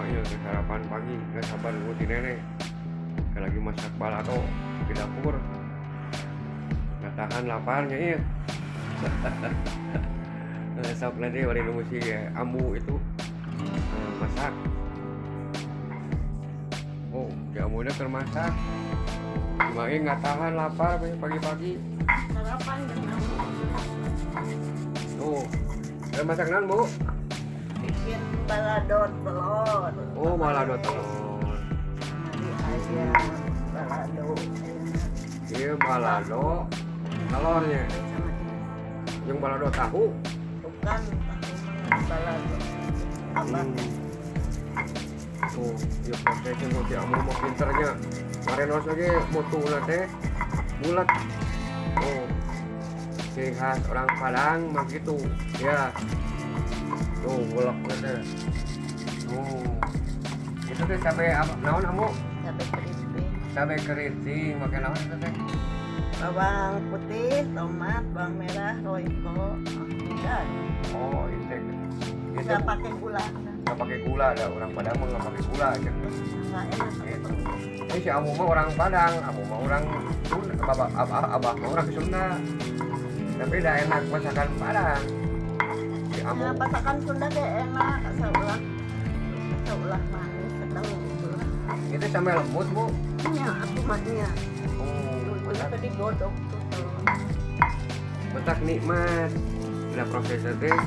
ya sarapan pagi nggak sabar nunggu si nenek kayak lagi masak balado di dapur nggak tahan laparnya ya. Sok nanti oleh nunggu si Ambu itu masak. Oh si Ambu udah termasak cuma nggak tahan lapar pagi-pagi. Sarapan dengan Tuh udah masak nan Bu? bikin balado telur. Oh balado telur. Dari ayam balado. Iya balado telurnya Sama yang balado tahu. bukan tahu balado. Apa? Oh, ya prosesnya mau diambil mau pinternya. Marenos lagi mutu teh bulat. Oh, ciri khas orang Padang mah gitu. Ya. Tuh bulak teh. Oh. Itu teh cabe apa? Naon amu? Cabai crispy. Cabe keriting pakai naon itu teh? Bawang putih, tomat, bawang merah, roiko, dan Oh, itu. Itu nggak pakai gula. nggak pakai gula ada orang Padang mah nggak pakai gula aja. Nggak enak gitu. Ini si Amu mah orang Padang, Amu mah orang Sunda, abah mah orang Sunda. Tapi udah enak masakan Padang. Si Amu, Ya, masakan Sunda kayak enak, asal ulah manis, sedang gitu lah. itu sampai lembut Bu. Ya, aku mahnya. Oh, Dulunya tadi godok tuh. betak nikmat. Udah prosesnya teh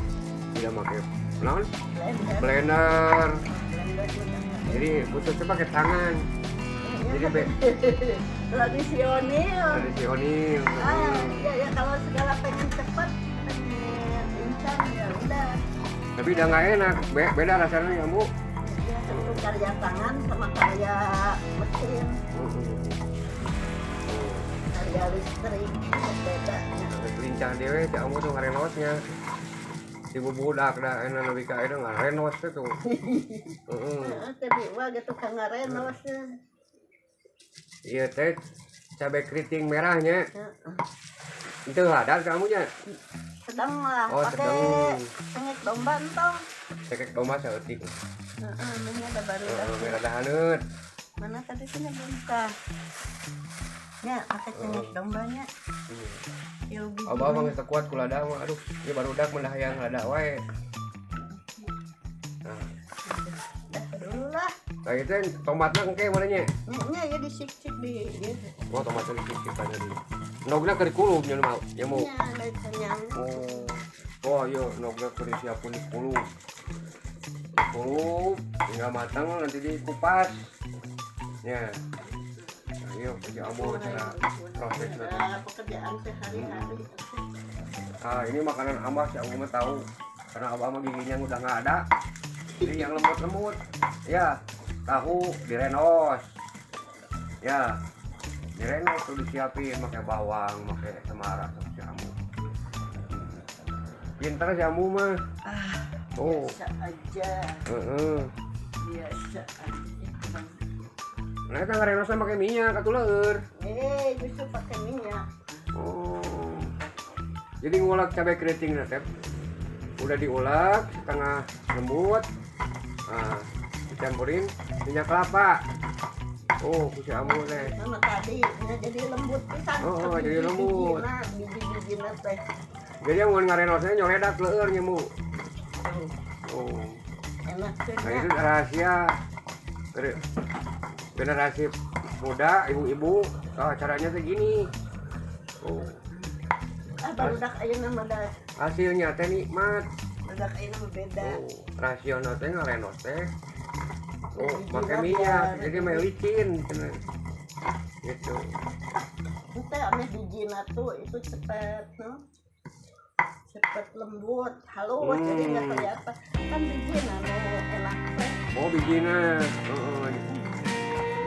tidak pakai non Blender. blender. Blender juga. Jadi khususnya pakai tangan. Jadi Tradisional. tradisional. Ya kalau segala pengen cepat, pengen instan ya udah. Tapi udah nggak enak. Beda rasanya ya Bu. Ya tentu karya tangan sama karya mesin, karya listrik bedanya. Lincah dewe si Amu tuh ngarenosnya. Si budak dah enak lebih ka itu ngarenos tuh. Tapi wah gitu kan ngarenos ya. Iya teh cabai keriting merahnya. Itu ada kamunya. Sedang lah, Oh, pakai sedang. cengek domba entong. Cekek domba saeutik. Ini ada baru Merah dahaneut. mana tadi sih buka. Ya, pakai cengek dombanya. Ya ubi. Abah mah geus kuat kulada mah. Aduh, ieu barudak mah hayang lada wae. Nah, Dah dulu lah. kayak itu tomatnya engke mana nya? Nya ya disik-sik di ya. Oh, tomatnya dikit aja di. Nogna keur dikulub nya mau. Ya mau. Nya ada kenyang. Oh. Oh, iya, nogna keur disiapun dikulub. Dikulub, tinggal matang nanti dikupas. Ya. Nah, yuk, kerja amu cara prosesnya. Pekerjaan sehari-hari. Ah, ini makanan Abah si Amu mah tahu. Karena Abah mah giginya udah nggak ada. Jadi yang lembut-lembut. Ya, tahu direnos. Ya. Direnos tuh disiapin pakai bawang, pakai semara sama si Amu. Pintar si Amu mah. Oh. Biasa aja. Biasa aja. Nah, kita ngarenosnya pakai minyak katuleur. Justru pakai minyak. Oh. Jadi ngulak cabai keriting teh. Udah diulek setengah lembut. Nah, dicampurin minyak kelapa. Oh, kusi amu teh. Sama tadi ya, jadi lembut pisan. Oh, jadi lembut. Biji-bijina teh. Jadi yang mau ngarenosnya nyoledak leueur nya mu. Oh. Enak Nah, itu sih. rahasia generasi muda, ibu-ibu. Oh, caranya tuh gini. Oh. Barudak ayeuna mah da. Hasilnya teh nikmat. Barudak ayeuna mah beda. Oh, rasional teh ngarenos teh. Oh, pakai minyak, jadi mah licin cenah. Gitu. Ente ame bijina tuh itu cepet, no? Cepet lembut, halus, jadi nggak kelihatan. Kan bijina no enak teh. Oh, bijina.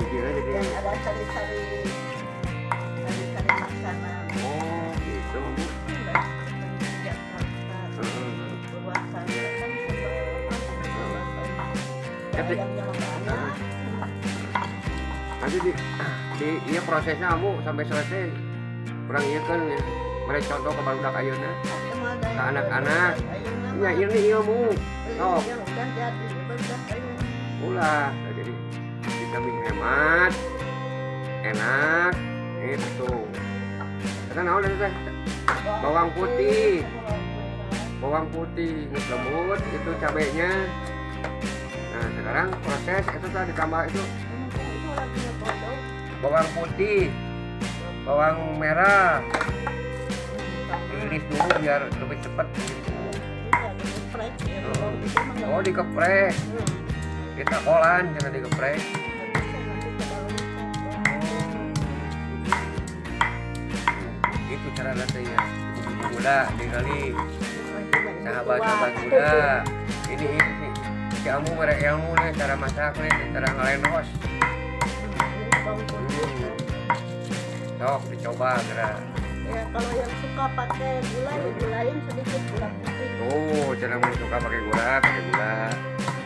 Bijina jadi. Yang ada sari-sari makanan. Oh, gitu. Nanti di iya prosesnya kamu sampai selesai kurang iya kan ya mereka contoh ke barudak ayeuna ke anak-anak ya ini ilmu oh ulah. Nah, jadi bisa hemat, enak, itu. Kita naon teh? Bawang putih, nges lembut, itu cabenya. Nah sekarang proses itu tadi ditambah itu bawang putih, bawang merah, diiris dulu biar lebih cepat gitu. Oh dikeprek, kita kolan jangan dikeprek. Itu cara nantinya. Gula dikali, sahabat gula. Ini si Amu merek ilmu nih cara masak nih, cara ngalenos. Sok dicoba gerak. Ya kalau yang suka pakai gula ya gulain sedikit gula putih. Oh, cara mau suka pakai gula, pakai gula.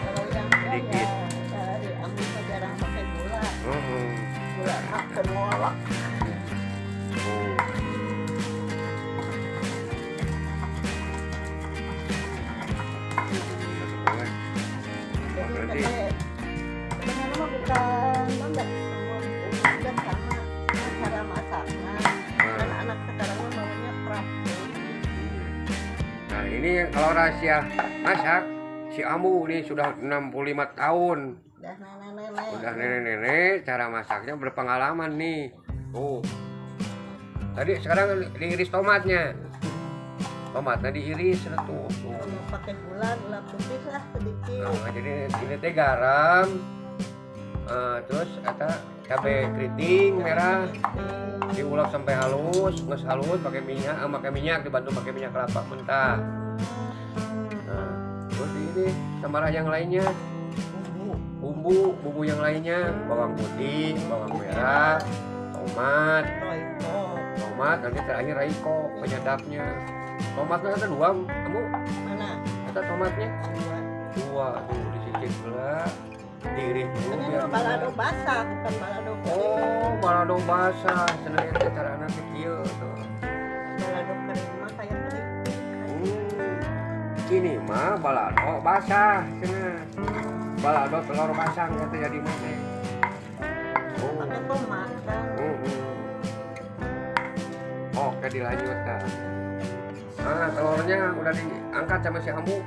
Kalau yang Sedikit. ya dari Ami jarang pakai gula. Oh. Gula makan ngolok. Oh. Jadi Berarti- sebenarnya mah bukan enggak semua bukan sama cara masaknya. Anak-anak sekarang mah maunya praktis. Nah ini kalau rahasia masak si Amu nih sudah 65 tahun. Udah nenek-nenek. Udah nenek-nenek cara masaknya berpengalaman nih. Tuh. Tadi sekarang diiris tomatnya. Tomatnya diiris tuh. Kalau pakai gula putih lah sedikit. Nah, jadi ini teh garam. Terus ada cabai keriting merah diulek sampai halus, nges halus pakai minyak dibantu pakai minyak kelapa mentah. Nah, terus ini sama yang lainnya bumbu yang lainnya bawang putih, bawang merah, tomat, nanti terakhir raiko penyedapnya. Tomatnya ada dua, kamu Mana? ada tomatnya Dua. dua tuh disicip gula, diiris dulu Ini biar mah balado basah bukan balado kering. oh balado basah seneng teh cara anak kecil tuh. Balado kering mah kayak keripik. Ini mah balado basah cenah. Balado telur basah kata jadi mah teh. Oh. Pakai tomat kan. Oke dilanjut dah. Nah telurnya udah diangkat sama si Amu.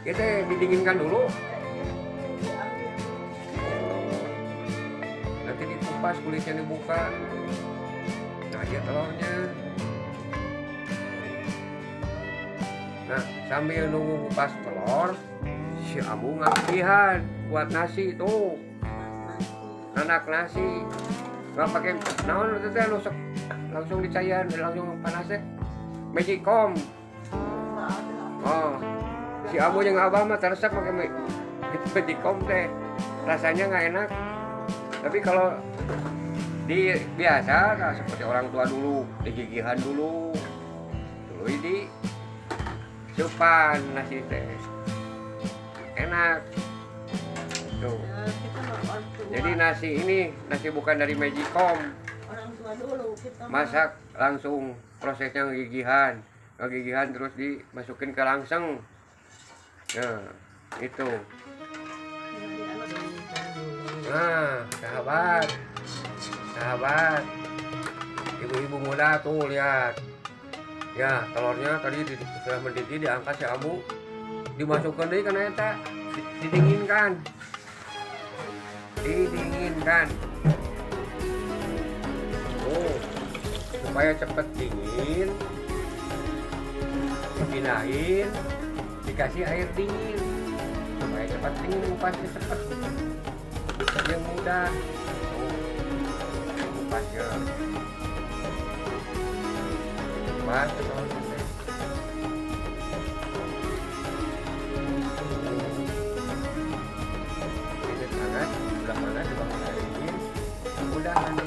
Itu didinginkan dulu. Nanti dikupas kulitnya dibuka. Nah dia telurnya. Nah sambil nunggu kupas telur, si Amu ngasihan buat nasi tuh. Anak nasi nggak pakai naon itu teh langsung dicair langsung panasnya magicom. Oh si Amu yang abah mah teresep pakai magicom teh rasanya nggak enak. Tapi kalau di biasa nah, seperti orang tua dulu digigihan dulu ini supan nasi teh enak tuh. Jadi nasi ini nasi bukan dari magicom. Orang tua dulu kita Masak langsung prosesnya ngegigihan terus dimasukin ke langseng. Nah itu. Nah sahabat ibu-ibu muda tuh lihat ya telurnya tadi sudah mendidih diangkat si Amu dimasukkan deh karena eta didinginkan oh supaya cepet dingin dipindahin dikasih air dingin supaya cepat dingin kupasnya cepet yang mudah kupasnya kupas ini panas udah panas dibangun air dingin udah nanti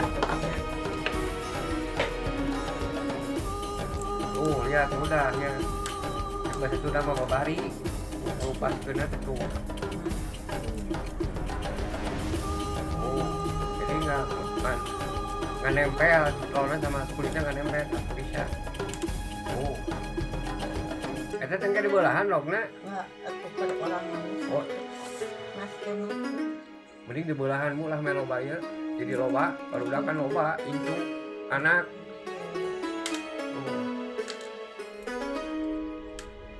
lihat udah ya masih sudah mau babari kupas kena tuh jadi nggak nempel telurnya sama kulitnya nggak nempel bisa itu tengah di belahan loh nak Enggak, aku orang oh panas ini. Mending di belahanmu lah meh loba ya. Jadi loba, baru udah kan loba, incu, anak.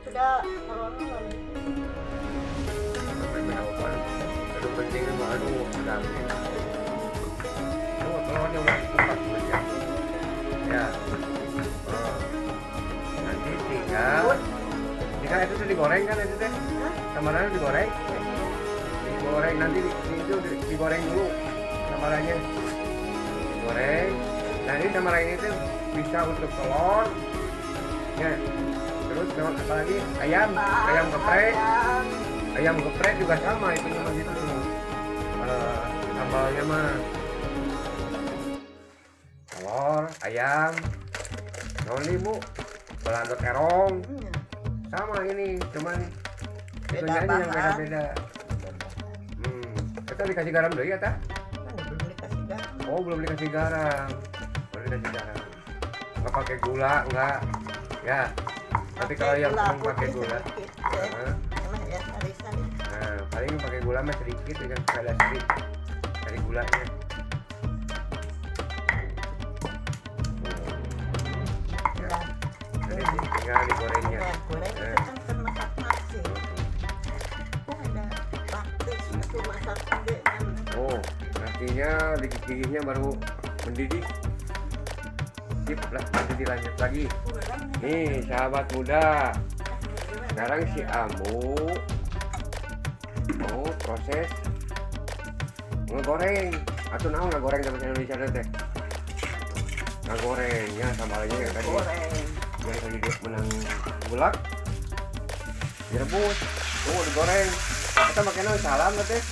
Sudah corona lagi. Sampai berapa? Aduh penting mah aduh sedang. Oh, telurnya udah kupat ya. Ya. Oh. Nanti tinggal itu tuh digoreng kan itu teh. Samarannya digoreng. Digoreng nanti itu digoreng dulu samarannya. Digoreng. Nah ini samaran ini tuh bisa untuk telur. Ya. Terus apa lagi? Ayam geprek. Ayam geprek juga sama itu memang gitu tuh. Sambalnya mah telur, ayam, noni bu, balado terong, sama ini, cuman itunya aja yang beda-beda. Kita dikasih garam dulu ya tak? Belum dikasih garam. Oh belum dikasih garam, baru dikasih garam. Nggak pakai gula enggak? Ya. Tapi kalau yang senang pakai gula, Ya, sari-sari. nah paling pakai gula mah sedikit, dengan sekali sedikit dari gulanya. Tinggal digorengnya. Ya, goreng itu kan masak nasi. Ada praktis itu masak gede kan. Oh, nasinya gigih-gigihnya baru mendidih. Sip lah, nanti dilanjut lagi. Nih sahabat muda, sekarang si Amu mau proses ngegoreng. Atau naon ngegoreng sama Indonesia teh? Ngegorengnya sambalnya yang tadi. Goreng. Yang tadi dia menang bulak direbus, digoreng. Kita pakai naon salam teh.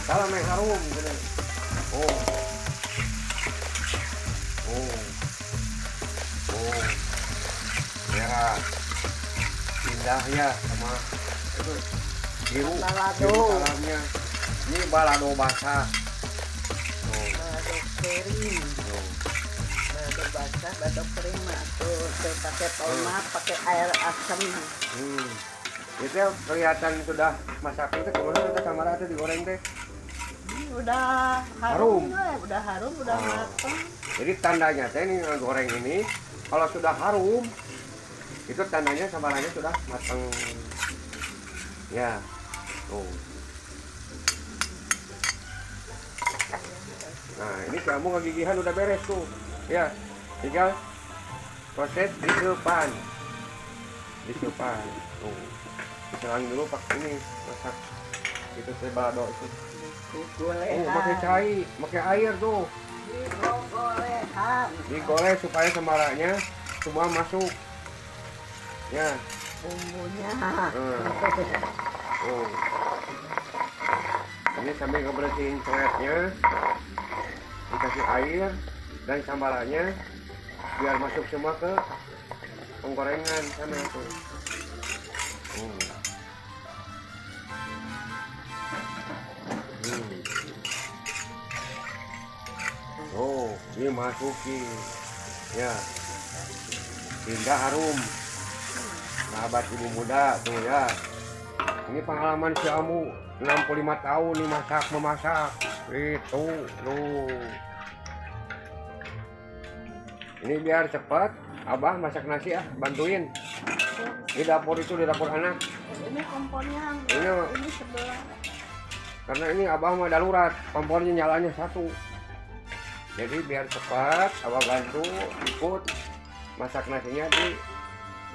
Salam yang harum gitu. Oh. Merah. Indah ya sama itu biru. Balado. Salamnya. Ini balado basah. Balado kering. Balado basah, balado kering mah tuh pakai tomat, pakai air asam. Itu kelihatan sudah masak itu kemudian kita sama rata digoreng teh. Udah harum. Udah harum, udah matang. Jadi tandanya teh ini goreng ini kalau sudah harum itu tandanya sambarannya sudah matang. Ya. Tuh. Nah, ini kamu kegigihan udah beres tuh. Ya. Tinggal proses disupan. Tuh. Selang dulu pakai ini masak itu balado itu. Golehan. Pakai air tuh. Digoreng supaya sambarannya semua masuk. Ya. Bumbunya. Ini sambil ngebersihin coletnya, dikasih air dan sambarannya biar masuk semua ke penggorengan sana itu. Ini masukin, ya, hingga harum. Sahabat ibu muda tuh ya. Ini pengalaman si Amu 65 tahun nih memasak. Itu tuh. Ini biar cepat, Abah masak nasi bantuin. Di dapur itu, di dapur anak. Ini kompornya. Ini sebelah. Karena ini Abah mah darurat, kompornya nyalanya satu. Jadi biar cepat, Abah bantu ikut masak nasinya di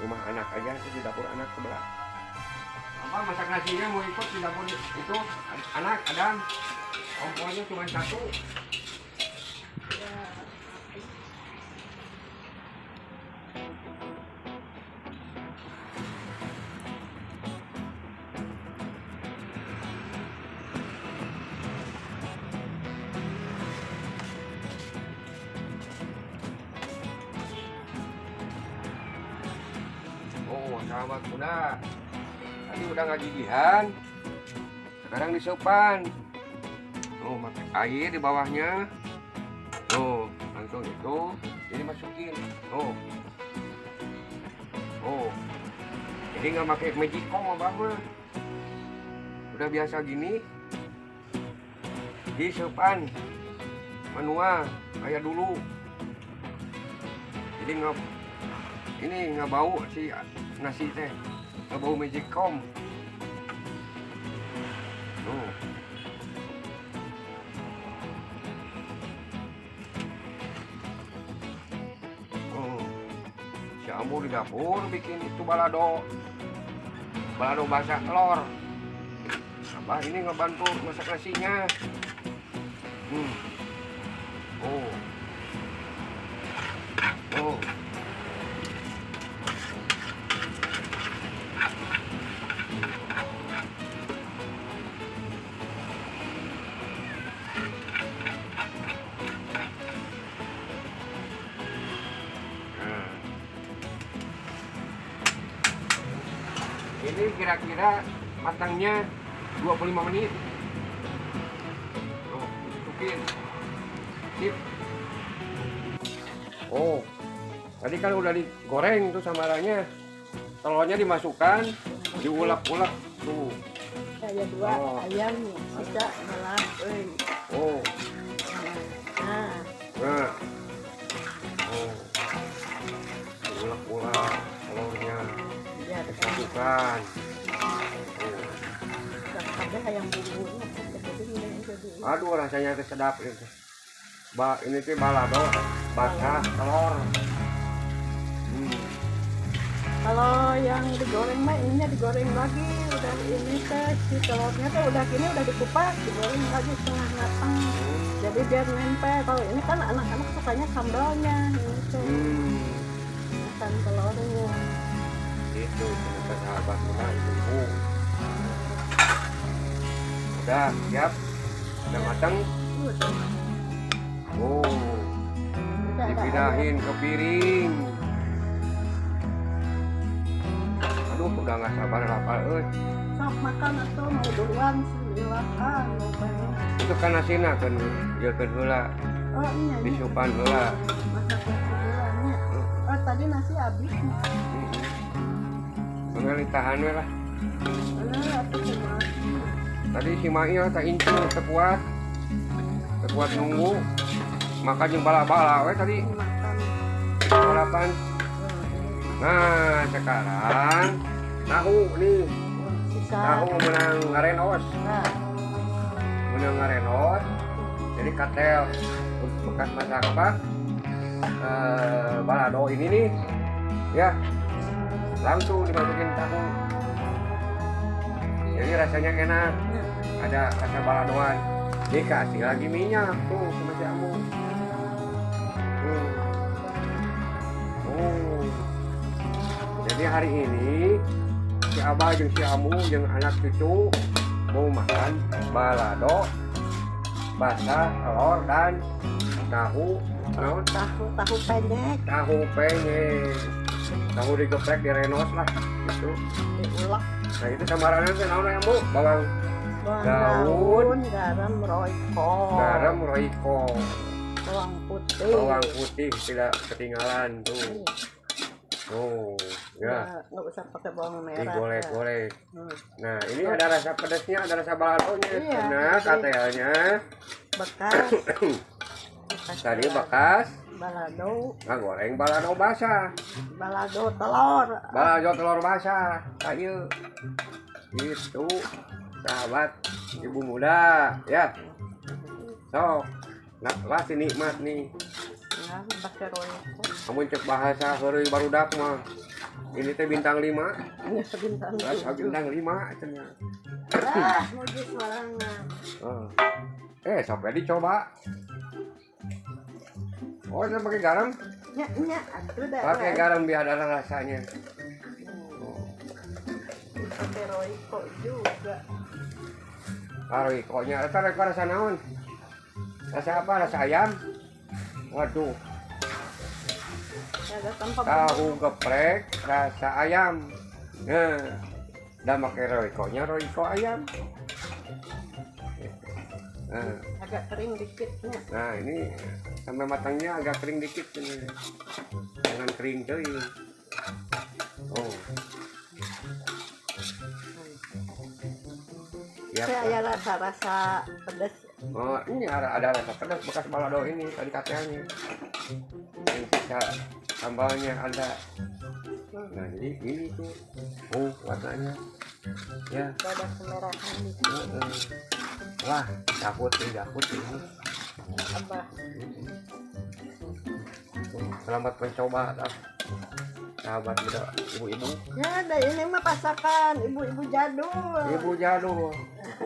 rumah anak aja, di dapur anak sebelah. Abah masak nasinya mau ikut di dapur itu anak Adam, kompornya cuma satu. Sahabat muda, tadi udah nggak gigihan, sekarang disupan. Pakai air di bawahnya, langsung itu, jadi masukin. Jadi nggak pakai magicom Abah mah, udah biasa gini disepan manual kayak dulu. Jadi nggak bau si nasi teh, nggak bau magicom. Tuh. Si Ambo di dapur bikin itu balado basah telur. Abah ini ngebantu masak nasinya. Oh. Ini kira-kira matangnya 25 menit. Oh, masukin. Sip. Oh, tadi kan udah digoreng tuh sambalanya. Telurnya dimasukkan, diulek-ulek tuh. Kayak dua ayam sisa malah. Oh. Nah. Oh. Diulek-ulek telurnya. Ya, Dimasukkan. ada ayam bumbunya. Aduh, rasanya teh sedap itu. Ini tuh balado basah telur. Kalau yang digoreng mah ininya digoreng lagi, udah ini teh si telurnya tuh udah gini udah dikupas, digoreng lagi setengah matang. Jadi biar nempel. Kalau ini kan anak-anak sukanya sambalnya gitu. Makan telurnya. Itu cerita sahabat kita itu. Udah siap, udah matang. Oh, dipindahin ke piring. Aduh, udah nggak sabar lapar, Sok makan atau mau duluan silakan. Itu kan nasinya kan, ya kan heula. Oh iya. Disupan heula. Masak duluannya. Oh tadi nasi habis. Mengali tahan we lah. Apa cuma? Tadi si Mail tak incung terkuat nunggu. Makan yang bala-bala we tadi. Makan. Balapan. Nah, sekarang tahu nih. Sisa. Tahu menang ngarenos. Nah. Menang ngarenos. Jadi katel bekas masak apa? Balado ini nih. Ya. Langsung dimasukin tahu. Jadi rasanya enak. Ada rasa baladoan. Dikasih lagi minyak tuh sama si Amu. Jadi hari ini si Abah jeung si Amu jeung anak cucu mau makan balado basah telur dan tahu Tahu pendek. Tahu digeprek di renos lah gitu. Diulek. Nah itu samarannya teh naon ya Bu? Bawang Daun, garam roiko, bawang putih tidak ketinggalan tuh. Oh, ya. Nggak usah pakai bawang merah. Digolek-golek. Nah, ini ada rasa pedasnya, ada rasa baladonya. Iya, Nah, katelnya bekas. Tadi bekas balado. Nah, goreng balado basah. Balado telur Basah. Ayo. Itu sahabat ibu muda, ya. So, lah si nikmat nih. Nah, pakai royco. Kamu cek bahasa heureuy barudak mah. Ini teh bintang 5. Ini bintang 5. Bintang 5 cenah. Muji sorangan. Sampai dicoba. Oh, saya pakai garam? Nya, aduh dah. Pakai garam biar ada rasanya. Pakai royco juga. Royco-nya, rasa naon? Rasa apa? Rasa ayam? Waduh. Tahu geprek, rasa ayam. Nah, udah pakai royco-nya, royco ayam. Nah, agak kering dikitnya. Nah, ini sampai matangnya agak kering dikit ini. Jangan kering cuy. Oh. biar saya rasa-rasa pedas. oh ini ada rasa pedas bekas balado ini tadi katanya yang sisa sambalnya ada. Nah jadi ini tuh warnanya ya Ada kemerahan di wah dapet ini Abah. selamat mencoba sahabat muda ibu-ibu. Ya ada ini mah masakan ibu-ibu jadul. Ibu jadul.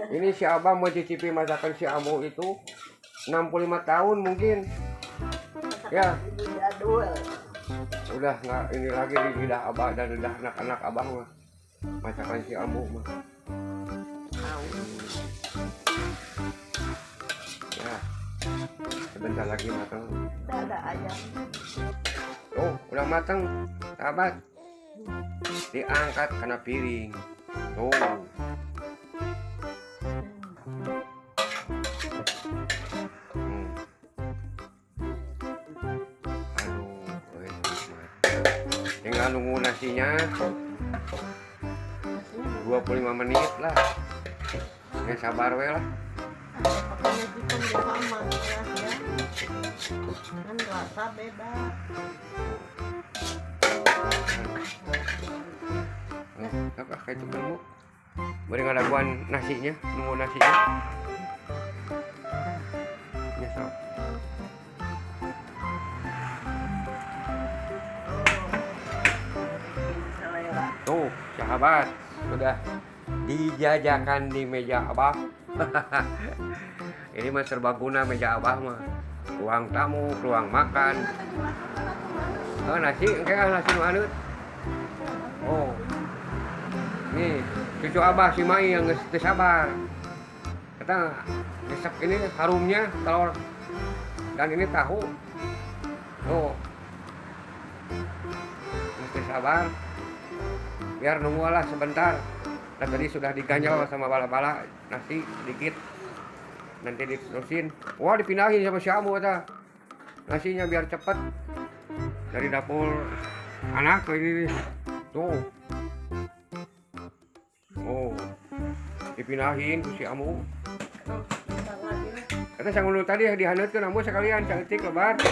Ini si Abah mau cicipi masakan si Amu itu 65 tahun mungkin. Ya. Ibu jadul. Udah nggak ini lagi di lidah Abah dan lidah anak-anak Abah mah. Masakan si Amu mah. Ya. Sebentar lagi matang. Ada ayam. Oh, udah matang, sahabat. Diangkat karena piring. Tuh. Tinggal nunggu nasinya 25 menit lah. Ya sabar we lah. Pokoknya jipun dia sama ya. Kan rasa beda. Apa kayak itu kamu? Beri ngadaguan nasinya, nunggu nasinya. Ya sob. Tuh, sahabat, sudah dijajakan di meja Abah. Ini mah serbaguna meja Abah mah. Ruang tamu, ruang makan. Oh, nasi, kayak nasi manut. Oh. Nih, cucu Abah si Mai yang geus sabar. Kata resep ini harumnya telur dan ini tahu. Oh. Mesti sabar. Biar nunggu lah sebentar. Dan tadi sudah diganjal sama bala-bala nasi sedikit. Nanti diterusin. Wah, dipindahin sama si Amu kata. Nasinya biar cepet. Dari dapur anak ke ini nih. Tuh. Oh. Dipindahin ke si Amu. Kata sang ulu tadi dihaneutkeun Amu sekalian cantik lebat.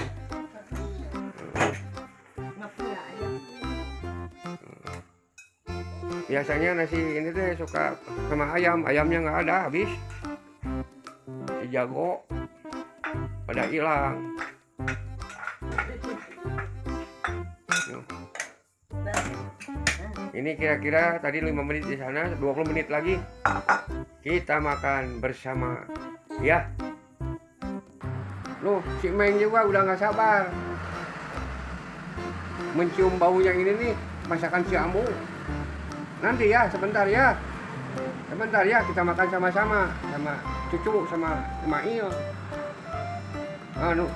Biasanya nasi ini teh suka sama ayam, ayamnya nggak ada habis. Si jago pada hilang. Ini kira-kira tadi 5 menit di sana, 20 menit lagi kita makan bersama. Ya. Loh, si Meng juga udah nggak sabar mencium baunya ini nih, masakan si Amu. Nanti ya, sebentar ya. Sebentar ya, kita makan sama-sama. Sama cucu, sama Mail.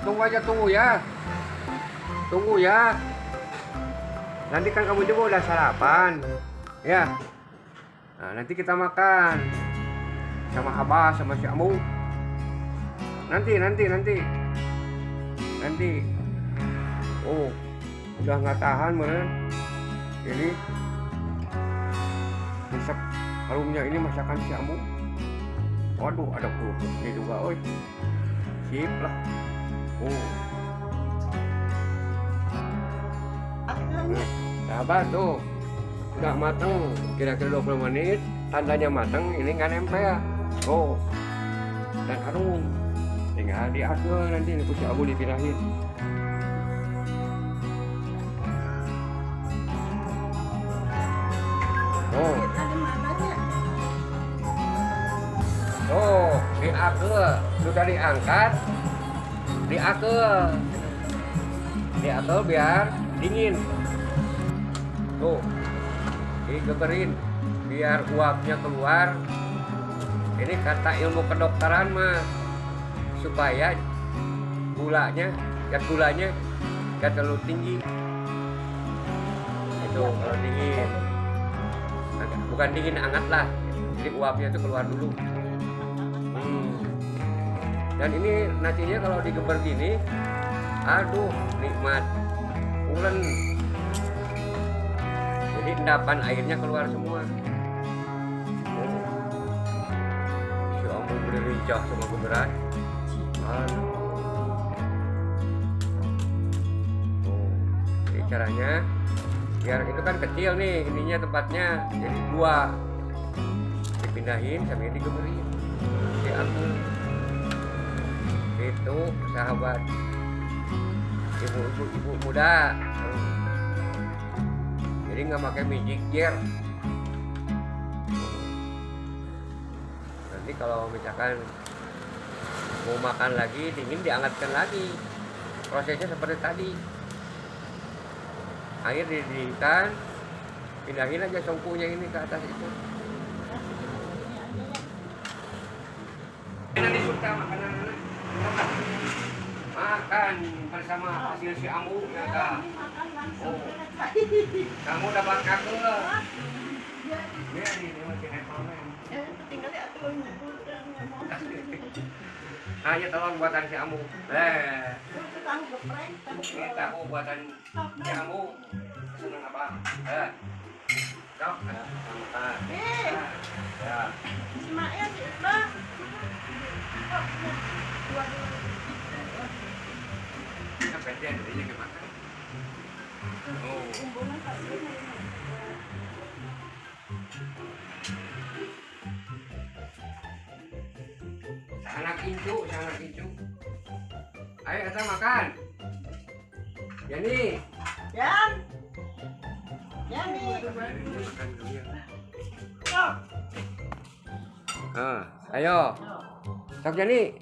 Tunggu aja, tunggu ya. Tunggu ya. Nanti kan kamu juga udah sarapan. Ya. Nah, nanti kita makan. Sama Abah, sama si Amu. Nanti. Oh, udah nggak tahan meren. Ini resep harumnya ini masakan si Amu. Waduh, ada kerupuknya juga, oi. Sip lah. Oh. Sahabat tuh, udah matang, kira-kira 20 menit. Tandanya matang, ini nggak nempel. Oh, dan harum. Tinggal diaduk nanti, ini si Amu dipindahin. Oh, diakel, sudah diangkat, diakel biar dingin. Tuh, digeberin biar uapnya keluar. Ini kata ilmu kedokteran mah supaya gulanya gak terlalu tinggi. Itu kalau dingin, bukan dingin, hangat lah. Jadi uapnya itu keluar dulu. Dan ini nasinya kalau digeber gini, aduh nikmat, ulen. Jadi endapan airnya keluar semua. kamu beri lincah sama beneran. Aduh. Tuh. Jadi caranya biar itu kan kecil nih ininya tempatnya, jadi 2 dipindahin sambil digeberin, diambil. Itu sahabat ibu muda, jadi nggak pakai magic jar. Nanti kalau misalkan mau makan lagi dingin diangetkan lagi, prosesnya seperti tadi. Air didirikan, pindahin aja songkunya ini ke atas itu. Nanti suka makanan makan bersama hasil si Amu ya kak. Oh, kamu dapat kakek. Ya ini masih ekonomi. Tinggal di aturannya. Ayo tolong buatan si Amu. Ini tahu buatan si Amu. Senang apa? Cok, makan. Ya. Ismail si Iqbal. Sampai dia dari makan. Oh. Anak incu. Ayo kita makan. Yani. Yan nih. Makan dulu ya. Sok. Ayo. Sok Yani.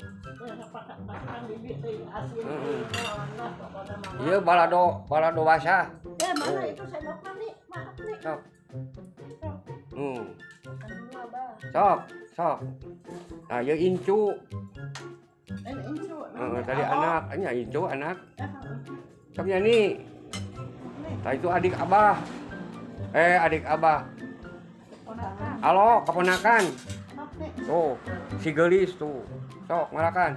Iya balado basah. Mana itu sendoknya nih? Maaf nih. Sok. Sok. Nah, ya incu. Tadi anak, ini incu anak. Sok Yani. Nah itu adik abah. Adik abah. Halo, keponakan. Tuh, si gelis tuh. Sok, makan.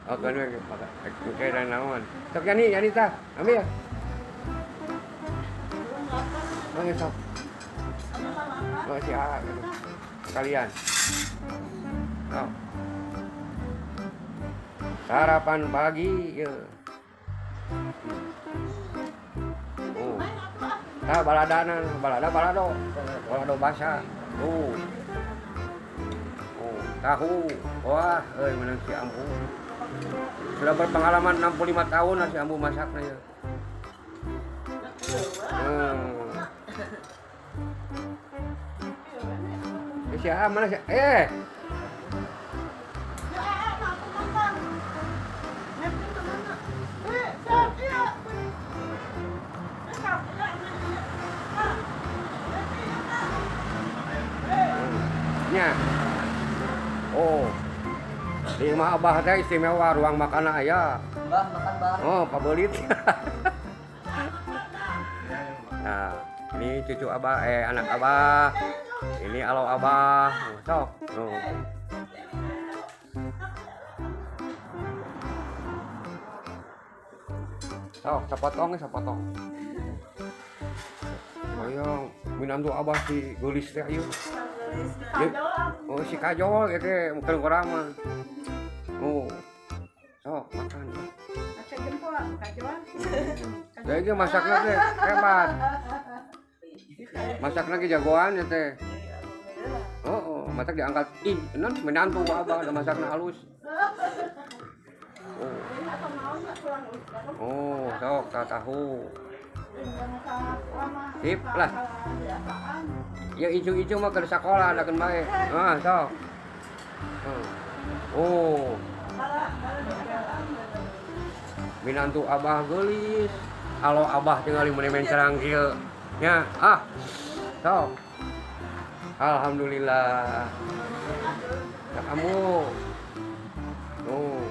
Oh, kan pakai dan naon. Sok Yani tah. Ambil. Mana sok? Oh, si A. Kalian. Oh. Sarapan pagi ya. Oh. Tah balado basah. Oh, tahu. Wah, menang si Ambu. Sudah berpengalaman 65 tahun si Ambu masaknya ya. Si A mana sih? Nya. Oh. Di rumah abah teh istimewa ruang makan aya. Bah, makan bah. Oh, pabelit. Nah, ini cucu abah, anak abah. Ini alo abah. Sok. Oh. Sok, sapotong. Ayo, minantu abah si gelis teh ayo. Oh, si kajol gitu, bukan orang mah. Oh, sok makan. Acak jempol, kajol. Jadi masaknya teh hebat. Masaknya ge jagoan ya teh. Oh, masak diangkat. Ih, enan menantu abah ada masaknya halus. Oh, sok tahu. Sip lah. Ya ijo-ijo mah ke sekolah ada kan bae. Sok. Oh. Minantu abah gelis. Halo abah tinggal menemen cerang kieu. Nya, sok. Alhamdulillah. Kamu. Oh.